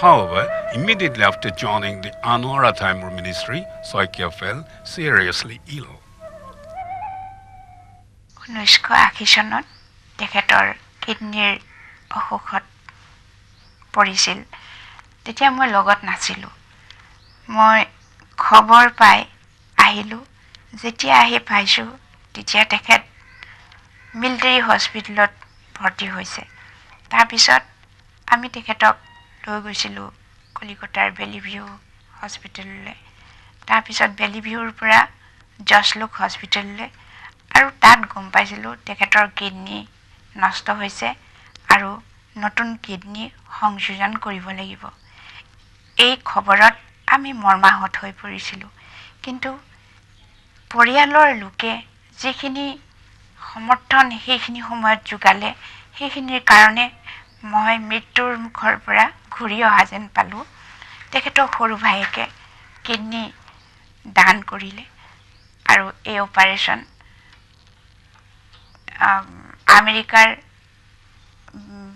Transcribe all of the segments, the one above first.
However, immediately after joining the Anwar Taimur ministry, Saikia fell seriously ill. 1980 চনত তেখেতৰ কিডনিৰ অসুখত পৰিছিল তেতিয়া মই লগত নাছিলো মই খবৰ পাই আহিলো যেতিয়া আহি পাইছো তেতিয়া তেখেত মিলিটাৰী হস্পিটেলত ভৰ্তি হৈছে তাৰ পিছত আমি তেখেতক লৈ গৈছিলো কলিকতাৰ বেলিভিউ হস্পিটেললৈ তাৰ পিছত বেলিভিউৰ পৰা জছলুক হস্পিটেললৈ আৰু তাত গম পাইছিলো তেখেতৰ কিডনি নষ্ট হৈছে আৰু নতুন কিডনি সংযোজন কৰিব লাগিব এই খবৰত আমি মৰ্মাহত হৈ পৰিছিলো কিন্তু পৰিয়ালৰ লোকে যিখিনি সমৰ্থন সেইখিনি সময়ত যোগালে সেইখিনিৰ কাৰণে মই মৃত্যুৰ মুখৰ পৰা ঘূৰি অহা যেন পালো তেখেতৰ সৰু ভাইকে কিডনি দান কৰিলে আৰু এই অপাৰেশ্যন আমেৰিকাৰ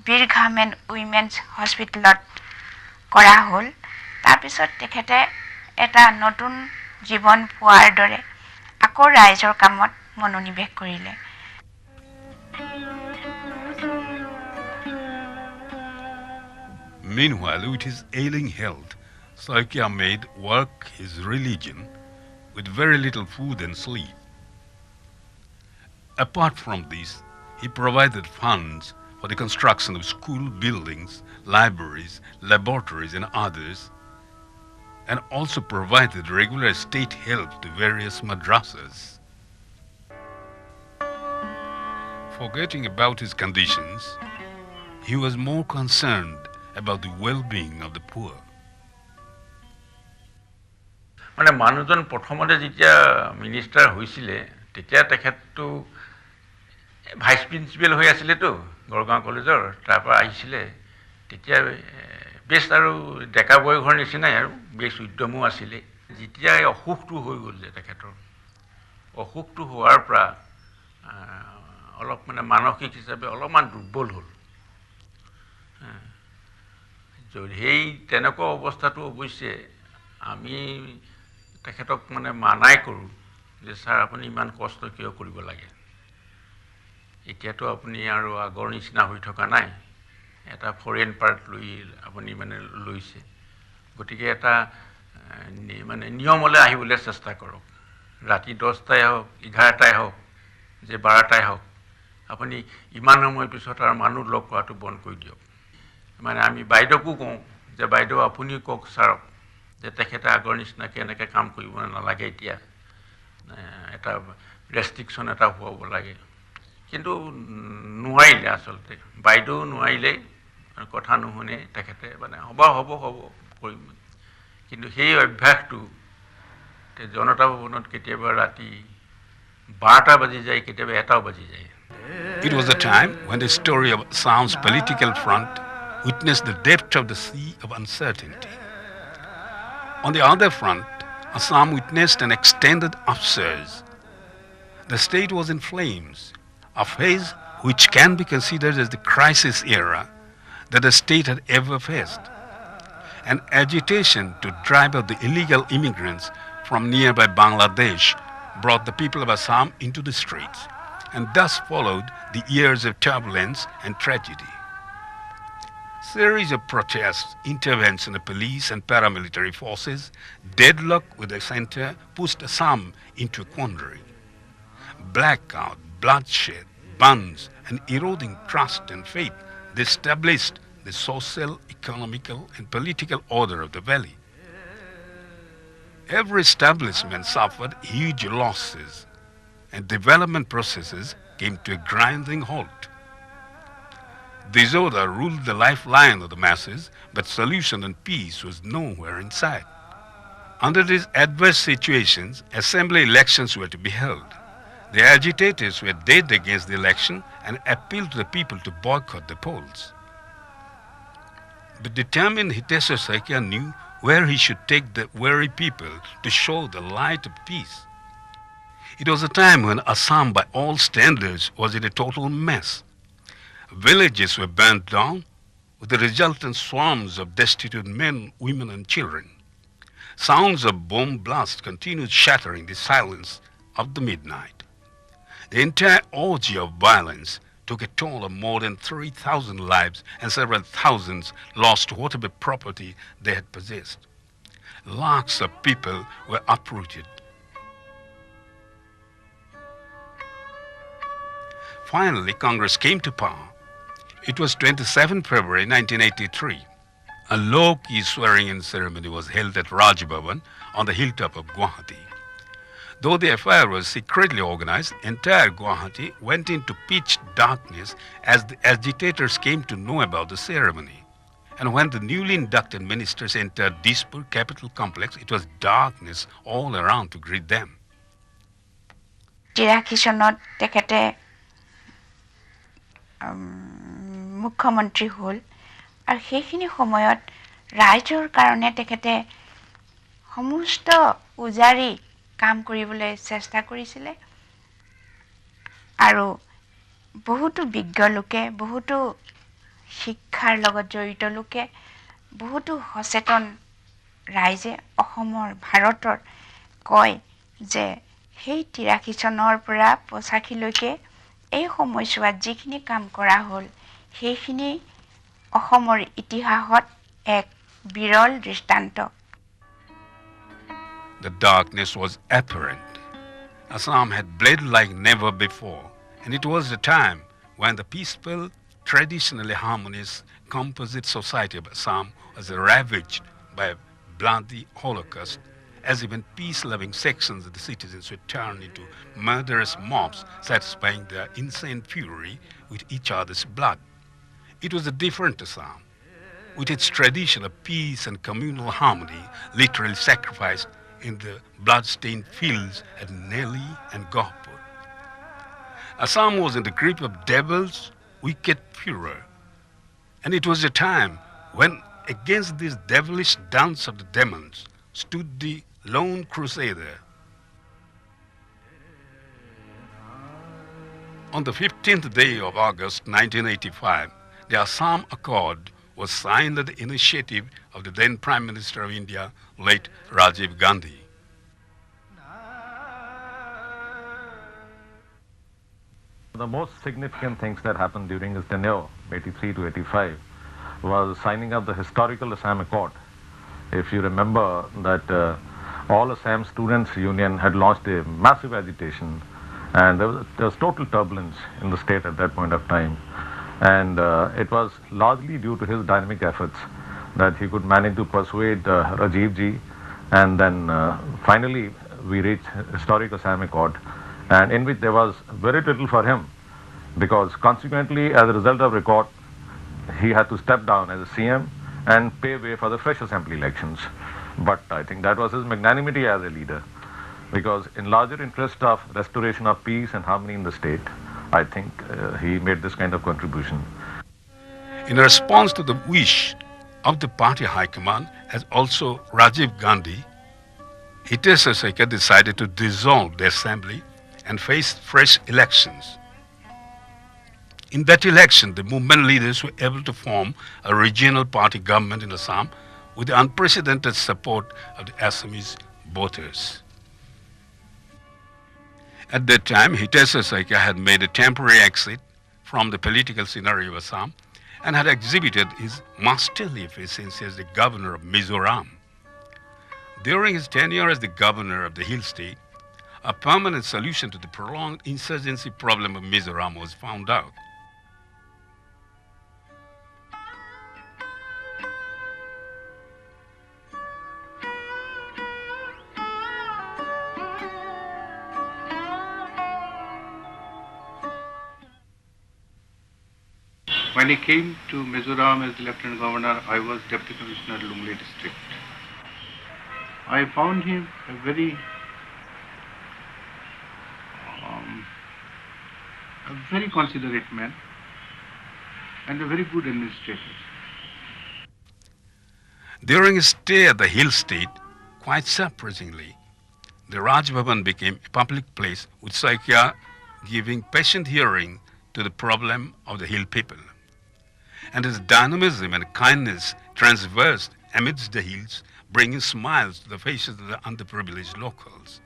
বিৰঘাম এণ্ড উইমেন্স হস্পিটেলত কৰা হ'ল তাৰ পিছত তেখেতে এটা নতুন জীৱন পোৱাৰ দৰে আকৌ ৰাইজৰ কামত মনোনিৱেশ কৰিলে Meanwhile, with his ailing health, Saikia made work his religion with very little food and sleep. Apart from this, he provided funds for the construction of school buildings, libraries, laboratories and others, and also provided regular state help to various madrasas. Forgetting about his conditions, he was more concerned about the well-being of the poor. মানে মানুহজন প্ৰথমতে যেতিয়া minister হৈছিলে তেতিয়া তেখেতটো vice principal হৈ আছিল তো গড়গাঁও কলেজৰ তাৰ পৰা আহিছিলে তেতিয়া বেছ আৰু ডেকা বয়সৰ নিচিনাই আৰু বেছ উদ্যমো আছিলে যেতিয়া অসুখটো হৈ গ'ল যে তেখেতৰ অসুখটো হোৱাৰ পৰা অলপ মানে মানসিক হিচাপে অলপমান দুৰ্বল হ'ল সেই তেনেকুৱা অৱস্থাটো অৱশ্যে আমি তেখেতক মানে মানাই কৰোঁ যে ছাৰ আপুনি ইমান কষ্ট কিয় কৰিব লাগে এতিয়াতো আপুনি আৰু আগৰ নিচিনা হৈ থকা নাই এটা ফৰেন পাৰ্ট লৈ আপুনি মানে লৈছে গতিকে এটা মানে নিয়মলৈ আহিবলৈ চেষ্টা কৰক ৰাতি 10টাই হওক 11টাই হওক যে 12টাই হওক আপুনি ইমান সময় পিছত আৰু মানুহ লগ পোৱাটো বন্ধ কৰি দিয়ক মানে আমি বাইদেউকো কওঁ যে বাইদেউ আপুনি কওক ছাৰক যে তেখেতে আগৰ নিচিনাকৈ এনেকৈ কাম কৰিব নালাগে এতিয়া এটা ৰেষ্ট্ৰিকশ্যন এটা হোৱাব লাগে কিন্তু নোৱাৰিলে আচলতে বাইদেউ নোৱাৰিলে কথা নুশুনে তেখেতে মানে হ'ব কৰিম কিন্তু সেই অভ্যাসটো জনতা ভৱনত কেতিয়াবা ৰাতি 12টা বাজি যায় কেতিয়াবা 1টাও বাজি যায় It was a time when the story of Assam's political front witnessed the depth of the sea of uncertainty. On the other front, Assam witnessed an extended upsurge. The state was in flames, a phase which can be considered as the crisis era that the state had ever faced. An agitation to drive out the illegal immigrants from nearby Bangladesh brought the people of Assam into the streets, and thus followed the years of turbulence and tragedy. Series of protests, intervention of police and paramilitary forces, deadlock with the center pushed Assam into a quandary. Blackout, bloodshed, bans, and eroding trust and faith established the social, economical, and political order of the valley. Every establishment suffered huge losses, and development processes came to a grinding halt. Disorder ruled the lifeline of the masses, but solution and peace was nowhere in sight. Under these adverse situations, assembly elections were to be held. The agitators were dead against the election and appealed to the people to boycott the polls. But determined Hiteswar Saikia knew where he should take the weary people to show the light of peace. It was a time when Assam, by all standards, was in a total mess. Villages were burnt down, with the resultant swarms of destitute men, women, and children. Sounds of bomb blasts continued shattering the silence of the midnight. The entire orgy of violence took a toll of more than 3,000 lives, and several thousands lost whatever property they had possessed. Lakhs of people were uprooted. Finally, Congress came to power. It was 27 February 1983. A low-key swearing-in ceremony was held at Raj Bhavan on the hilltop of Guwahati. Though the affair was secretly organized, entire Guwahati went into pitch darkness as the agitators came to know about the ceremony. And when the newly inducted ministers entered Dispur capital complex, it was darkness all around to greet them. মুখ্যমন্ত্ৰী হ'ল আৰু সেইখিনি সময়ত ৰাইজৰ কাৰণে তেখেতে সমস্ত উজাৰি কাম কৰিবলৈ চেষ্টা কৰিছিলে আৰু বহুতো বিজ্ঞ লোকে বহুতো শিক্ষাৰ লগত জড়িত লোকে বহুতো সচেতন ৰাইজে অসমৰ ভাৰতৰ কয় যে সেই 83 চনৰ পৰা 85 লৈকে এই সময়ছোৱাত যিখিনি কাম কৰা হ'ল সেইখিনি অসমৰ ইতিহাসত এক বিৰল দৃষ্টান্ত. The darkness was apparent. Assam had bled like never before, and it was the time when the peaceful, traditionally harmonious, composite society of Assam was ravaged by a bloody holocaust, as even peace-loving sections of the citizens were turned into murderous mobs, satisfying their insane fury with each other's blood. It was a different Assam, with its tradition of peace and communal harmony literally sacrificed in the blood-stained fields at Nelly and Gopur. Assam was in the grip of devil's wicked furor, and it was a time when against this devilish dance of the demons stood the lone Crusader. On the 15th day of August 1985, the Assam Accord was signed at the initiative of the then Prime Minister of India, late Rajiv Gandhi. The most significant things that happened during his tenure, 83 to 85, was signing of the historical Assam Accord. If you remember that all Assam Students Union had launched a massive agitation, and there was total turbulence in the state at that point of time. And it was largely due to his dynamic efforts that he could manage to persuade Rajiv ji, and then finally we reached historic Assam Accord, and in which there was very little for him, because consequently, as a result of Accord, he had to step down as a CM and pay way for the fresh assembly elections. But I think that was his magnanimity as a leader, because in larger interest of restoration of peace and harmony in the state, I think he made this kind of contribution. In response to the wish of the party high command, as also Rajiv Gandhi, Hiteswar Saikia decided to dissolve the assembly and face fresh elections. In that election, the movement leaders were able to form a regional party government in Assam with the unprecedented support of the Assamese voters. At that time, Hiteswar Saikia had made a temporary exit from the political scenario of Assam and had exhibited his masterly efficiency as the governor of Mizoram. During his tenure as the governor of the hill state, a permanent solution to the prolonged insurgency problem of Mizoram was found out. When he came to Mizoram as the Lieutenant Governor, I was Deputy Commissioner Lumle District. I found him a very considerate man and a very good administrator. During his stay at the hill state, quite surprisingly, the Raj Bhavan became a public place with Saikia giving patient hearing to the problem of the hill people. and his dynamism and kindness transversed amidst the hills, bringing smiles to the faces of the underprivileged locals.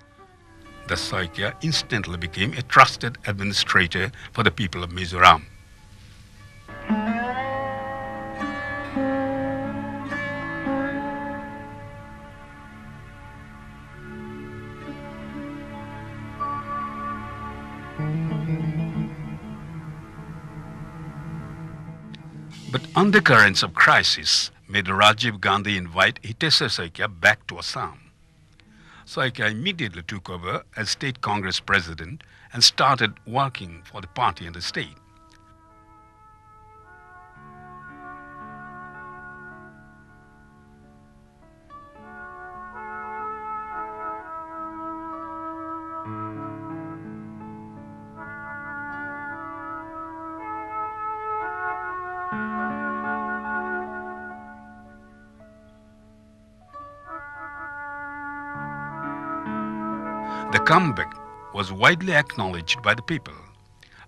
The Saikia instantly became a trusted administrator for the people of Mizoram. But undercurrents of crisis made Rajiv Gandhi invite Hiteswar Saikia back to Assam. Saikia immediately took over as State Congress President and started working for the party and the state. The comeback was widely acknowledged by the people.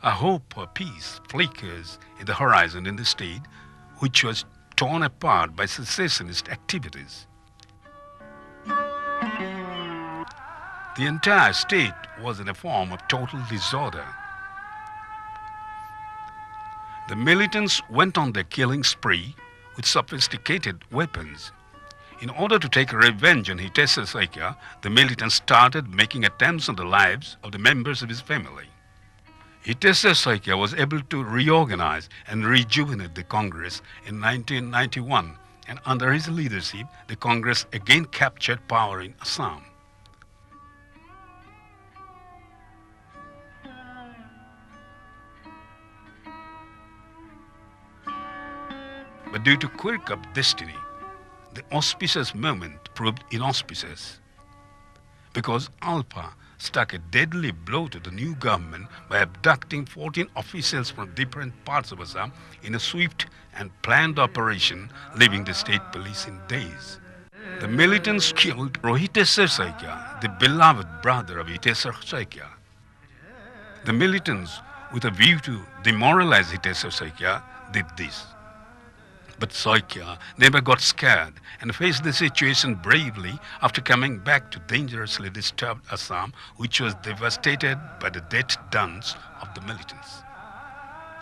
A hope for peace flickers in the horizon in the state, which was torn apart by secessionist activities. The entire state was in a form of total disorder. The militants went on their killing spree with sophisticated weapons. In order to take revenge on Hiteswar Saikia, the militants started making attempts on the lives of the members of his family. Hiteswar Saikia was able to reorganize and rejuvenate the Congress in 1991, and under his leadership, the Congress again captured power in Assam. But due to quirk of destiny, the auspicious moment proved inauspicious, because Alpha struck a deadly blow to the new government by abducting 14 officials from different parts of Assam in a swift and planned operation, leaving the state police in days. The militants killed Hiteswar Saikia, the beloved brother of Hiteswar Saikia. The militants, with a view to demoralize Hiteswar Saikia, did this. But Saikia never got scared and faced the situation bravely after coming back to dangerously disturbed Assam, which was devastated by the death dance of the militants.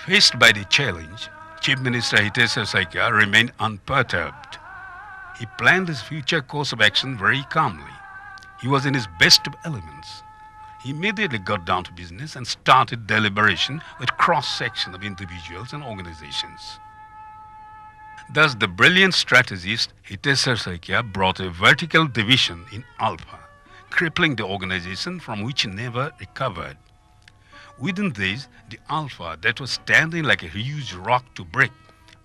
Faced by the challenge, Chief Minister Hiteswar Saikia remained unperturbed. He planned his future course of action very calmly. He was in his best of elements. He immediately got down to business and started deliberation with cross-section of individuals and organizations. Thus, the brilliant strategist Hiteswar Saikia brought a vertical division in Alpha, crippling the organization from which he never recovered. Within this, the Alpha that was standing like a huge rock to break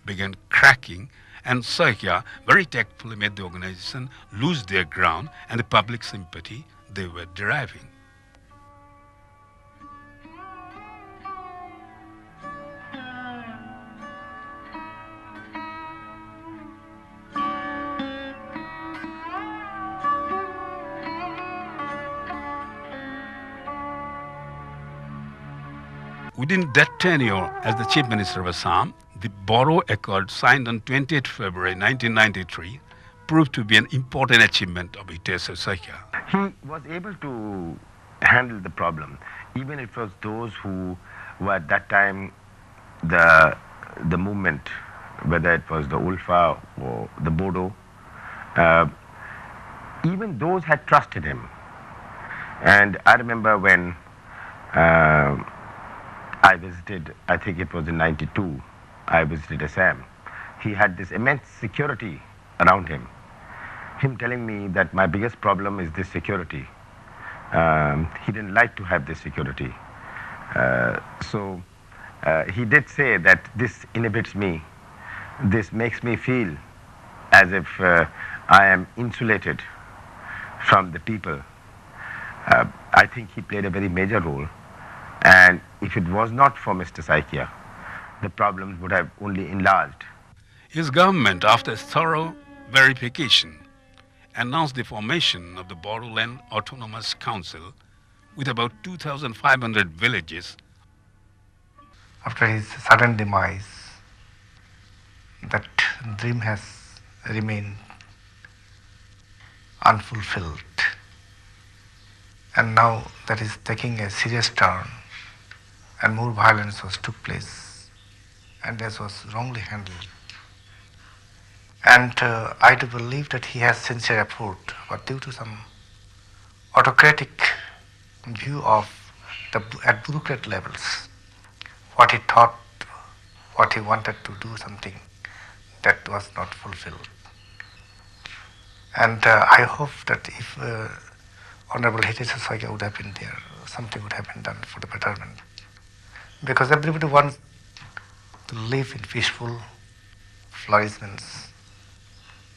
began cracking, and Saikia very tactfully made the organization lose their ground and the public sympathy they were deriving. Within that tenure as the Chief Minister of Assam, the Boro Accord signed on 28 February 1993 proved to be an important achievement of Hiteswar Saikia. He was able to handle the problem, even if it was those who were at that time the movement, whether it was the Ulfa or the Bodo, even those had trusted him. And I remember when I visited, I think it was in '92, I visited Assam. He had this immense security around him. Him telling me that my biggest problem is this security. He didn't like to have this security. So he did say that this inhibits me. This makes me feel as if I am insulated from the people. I think he played a very major role. And if it was not for Mr. Saikia, the problems would have only enlarged. His government, after thorough verification, announced the formation of the Bodoland Autonomous Council with about 2,500 villages. After his sudden demise, that dream has remained unfulfilled. And now that is taking a serious turn, and more violence took place, and this was wrongly handled. And I do believe that he has sincere effort, but due to some autocratic view of at bureaucrat levels, what he thought, what he wanted to do something, that was not fulfilled. And I hope that if Honorable Hiteswar Saikia would have been there, something would have been done for the betterment. Because everybody wants to live in peaceful flourishments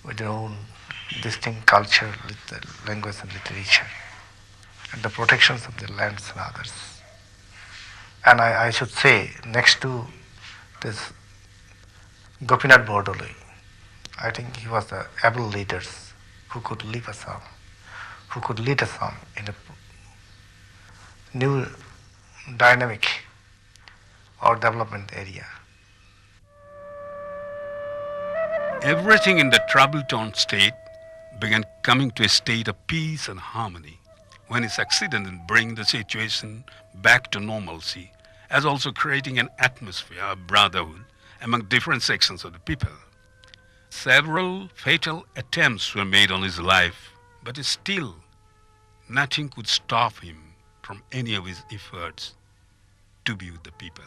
with their own distinct culture, language and literature, and the protections of their lands and others. And I should say, next to this Gopinath Bordoloi, I think he was the able leaders who could lead Assam, who could lead Assam in a new dynamic or development area. Everything in the trouble-torn state began coming to a state of peace and harmony when he succeeded in bringing the situation back to normalcy, as also creating an atmosphere of brotherhood among different sections of the people. Several fatal attempts were made on his life, but still nothing could stop him from any of his efforts to be with the people.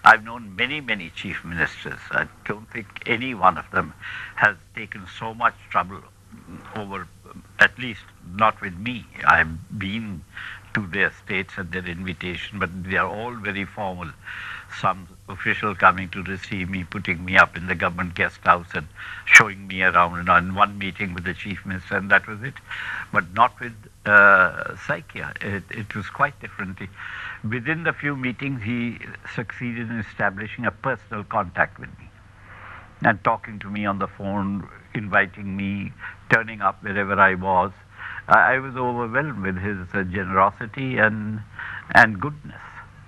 I've known many, many chief ministers. I don't think any one of them has taken so much trouble over, at least not with me. I've been to their states at their invitation, but they are all very formal. Some official coming to receive me, putting me up in the government guest house and showing me around, in one meeting with the chief minister, and that was it. But not with Saikia. It was quite different. Within the few meetings, he succeeded in establishing a personal contact with me and talking to me on the phone, inviting me, turning up wherever I was. I was overwhelmed with his generosity and goodness.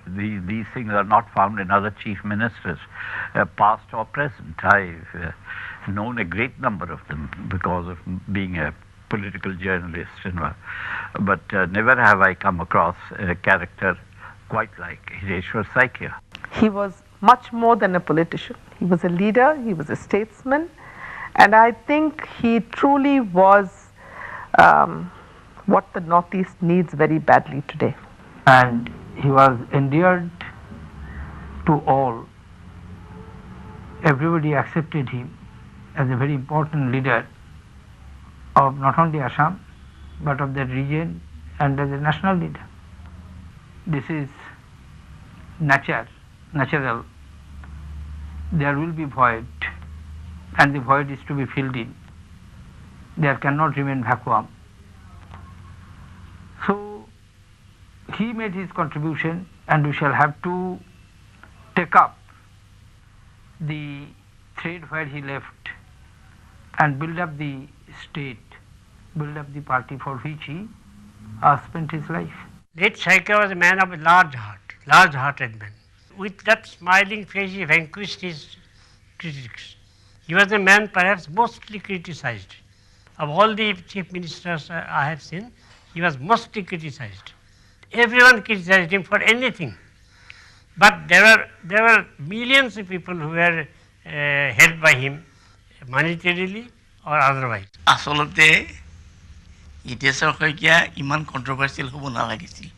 These things are not found in other chief ministers, past or present. I've known a great number of them because of being a political journalist, but never have I come across a character quite like Hiteswar Saikia. He was much more than a politician. He was a leader, he was a statesman, and I think he truly was what the Northeast needs very badly today. And he was endeared to all. Everybody accepted him as a very important leader of not only Assam, but of the region and as a national leader. This is natural. There will be void, and the void is to be filled in. There cannot remain vacuum. So he made his contribution, and we shall have to take up the thread where he left and build up the state, build up the party for which he spent his life. Late Saikia was a man of a large-hearted man. With that smiling face, he vanquished his critics. He was a man perhaps mostly criticized. Of all the chief ministers I have seen, he was mostly criticized. Everyone criticized him for anything. But there were millions of people who were helped by him monetarily or otherwise. আচলতে হিতেশ্বৰ শইকীয়া ইমান কন্ট্ৰভাৰ্চিয়েল হ'ব নালাগিছিল।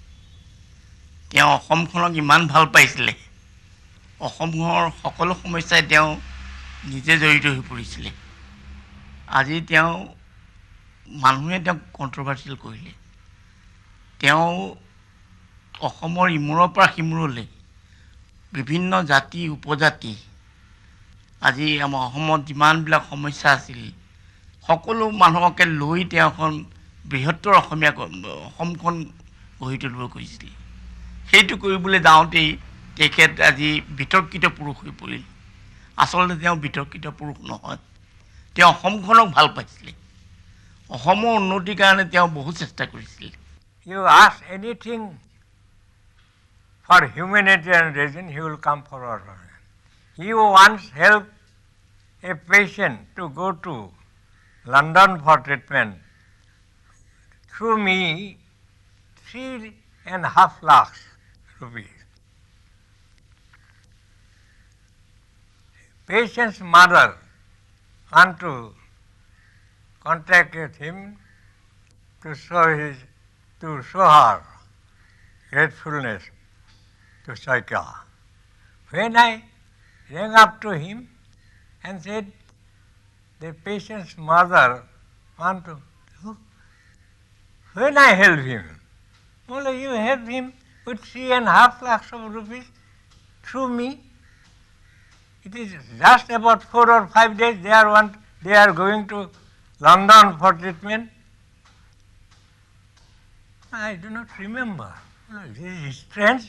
তেওঁ অসমখনক ইমান ভাল পাইছিলে, অসমৰ সকলো সমস্যাই তেওঁ নিজে জড়িত হৈ পৰিছিলে। আজি তেওঁ মানুহে তেওঁক কন্ট্ৰভাৰ্চিয়েল কৰিলে। তেওঁ অসমৰ ইমূৰৰ পৰা সিমূৰলৈ বিভিন্ন জাতি উপজাতি আজি আমাৰ অসমত যিমানবিলাক সমস্যা আছিল সকলো মানুহকে লৈ তেওঁ এখন বৃহত্তৰ অসমীয়া অসমখন গঢ়ি তুলিব খুজিছিল। সেইটো কৰিবলৈ যাওঁতেই তেখেত আজি বিতৰ্কিত পুৰুষ হৈ পৰিল। আচলতে তেওঁ বিতৰ্কিত পুৰুষ নহয়, তেওঁ অসমখনক ভাল পাইছিলে অসমৰ উন্নতিৰ কাৰণে তেওঁ বহু চেষ্টা কৰিছিল You ask anything for humanitarian reason, he will come forward. He once helped a patient to go to London for treatment. Through me, 3.5 lakhs rupees. Patient's mother want to contact with him to show her gratefulness to Saikia. When I rang up to him and said, the patient's mother want to look, when I helped him, well, you helped him with 3.5 lakhs of rupees through me. It is just about 4 or 5 days they are going to London for treatment. I do not remember. This is strange.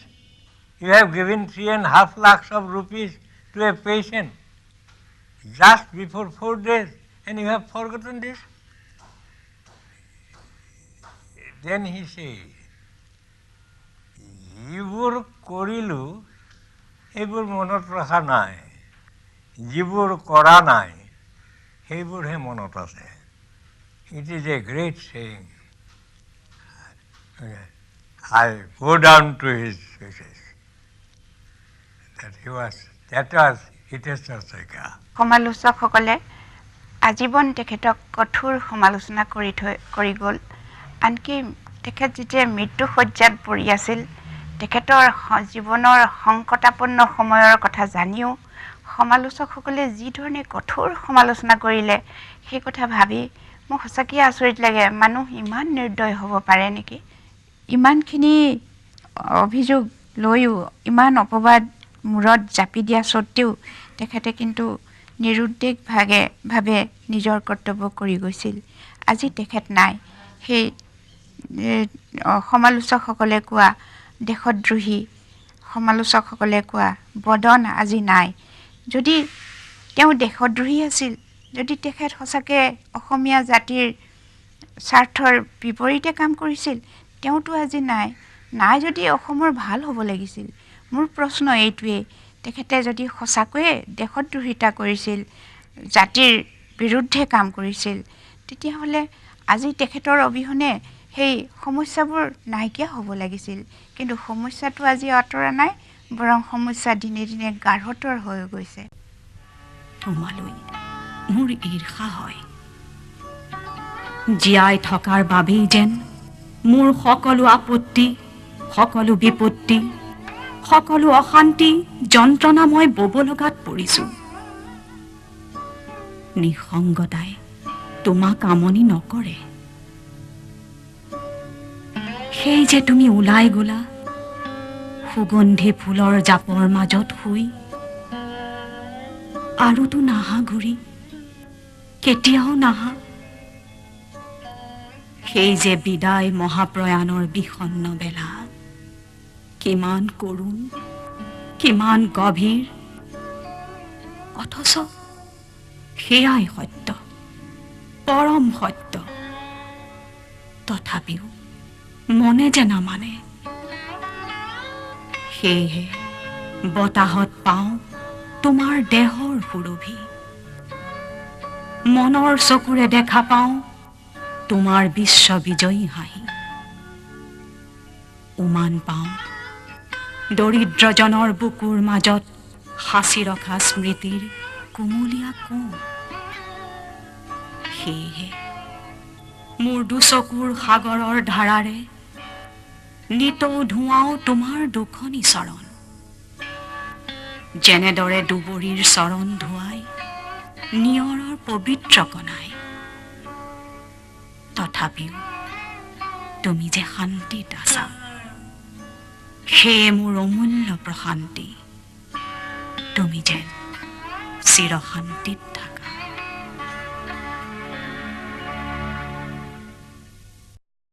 You have given 3.5 lakhs of rupees to a patient just before 4 days and you have forgotten this. Then he said, যিবোৰ কৰিলোঁ সেইবোৰ মনত ৰখা নাই যিবোৰ কৰা নাই সেইবোৰহে মনত আছে It is a great saying. I go down to his wishes. That was Hiteswar Saikia. সমালোচকসকলে আজীৱন তেখেতক কঠোৰ সমালোচনা কৰি গ'ল আনকি তেখেত যেতিয়া মৃত্যু শয্যাত পৰি আছিল তেখেতৰ জীৱনৰ সংকটাপন্ন সময়ৰ কথা জানিও সমালোচকসকলে যি ধৰণে কঠোৰ সমালোচনা কৰিলে সেই কথা ভাবি মোক সঁচাকৈ আচৰিত লাগে মানুহ ইমান নিৰ্দয় হ'ব পাৰে নেকি ইমানখিনি অভিযোগ লৈও ইমান অপবাদ মূৰত জাপি দিয়া সত্ত্বেও তেখেতে কিন্তু নিৰুদ্বেগভাৱে নিজৰ কৰ্তব্য কৰি গৈছিল আজি তেখেত নাই সেই সমালোচকসকলে কোৱা দেশদ্ৰোহী সমালোচকসকলে কোৱা বদন আজি নাই যদি তেওঁ দেশদ্ৰোহী আছিল যদি তেখেত সঁচাকৈ অসমীয়া জাতিৰ স্বাৰ্থৰ বিপৰীতে কাম কৰিছিল তেওঁতো আজি নাই যদি অসমৰ ভাল হ'ব লাগিছিল মোৰ প্ৰশ্ন এইটোৱে তেখেতে যদি সঁচাকৈয়ে দেশদ্ৰোহিতা কৰিছিল জাতিৰ বিৰুদ্ধে কাম কৰিছিল তেতিয়াহ'লে আজি তেখেতৰ অবিহনে সেই সমস্যাবোৰ নাইকিয়া হ'ব লাগিছিল কিন্তু সমস্যাটো আজি আঁতৰা নাই বৰং সমস্যা দিনে দিনে গাঢ়তৰ হৈ গৈছে তোমালৈ মোৰ ঈৰ্ষা হয় জীয়াই থকাৰ বাবেই যেন মোৰ সকলো আপত্তি সকলো বিপত্তি সকলো অশান্তি যন্ত্ৰণা মই বব লগাত পৰিছোঁ নিসংগতাই তোমাক আমনি নকৰে সেই যে তুমি ওলাই গলা সুগন্ধি ফুলৰ জাপৰ মাজত শুই আৰুতো নাহা ঘূৰি কেতিয়াও নাহা সেই যে বিদায় মহাপ্ৰয়াণৰ বিষণ্ণ বেলা কিমান কৰুণ কিমান গভীৰ অথচ সেয়াই সত্য পৰম সত্য তথাপিও মনে যে নামানে সেয়েহে বতাহত পাওঁ তোমাৰ দেহৰ সুৰভি মনৰ চকুৰে দেখা পাওঁ তোমাৰ বিশ্ববিজয়ী হাঁহি উমান পাওঁ দৰিদ্ৰজনৰ বুকুৰ মাজত সাঁচি ৰখা স্মৃতিৰ কুমলীয়া কোঁ সেয়েহে মোৰ দুচকুৰ সাগৰৰ ধাৰাৰে নিতৌ ধুৱাওঁ তোমাৰ দুখনি চৰণ যেনেদৰে দুবৰীৰ চৰণ ধুৱাই নিয়ৰৰ পবিত্ৰ কণাই তথাপিও তুমি যে শান্তিত আছা সেয়ে মোৰ অমূল্য প্ৰশান্তি তুমি যেন চিৰ শান্তিত থাকা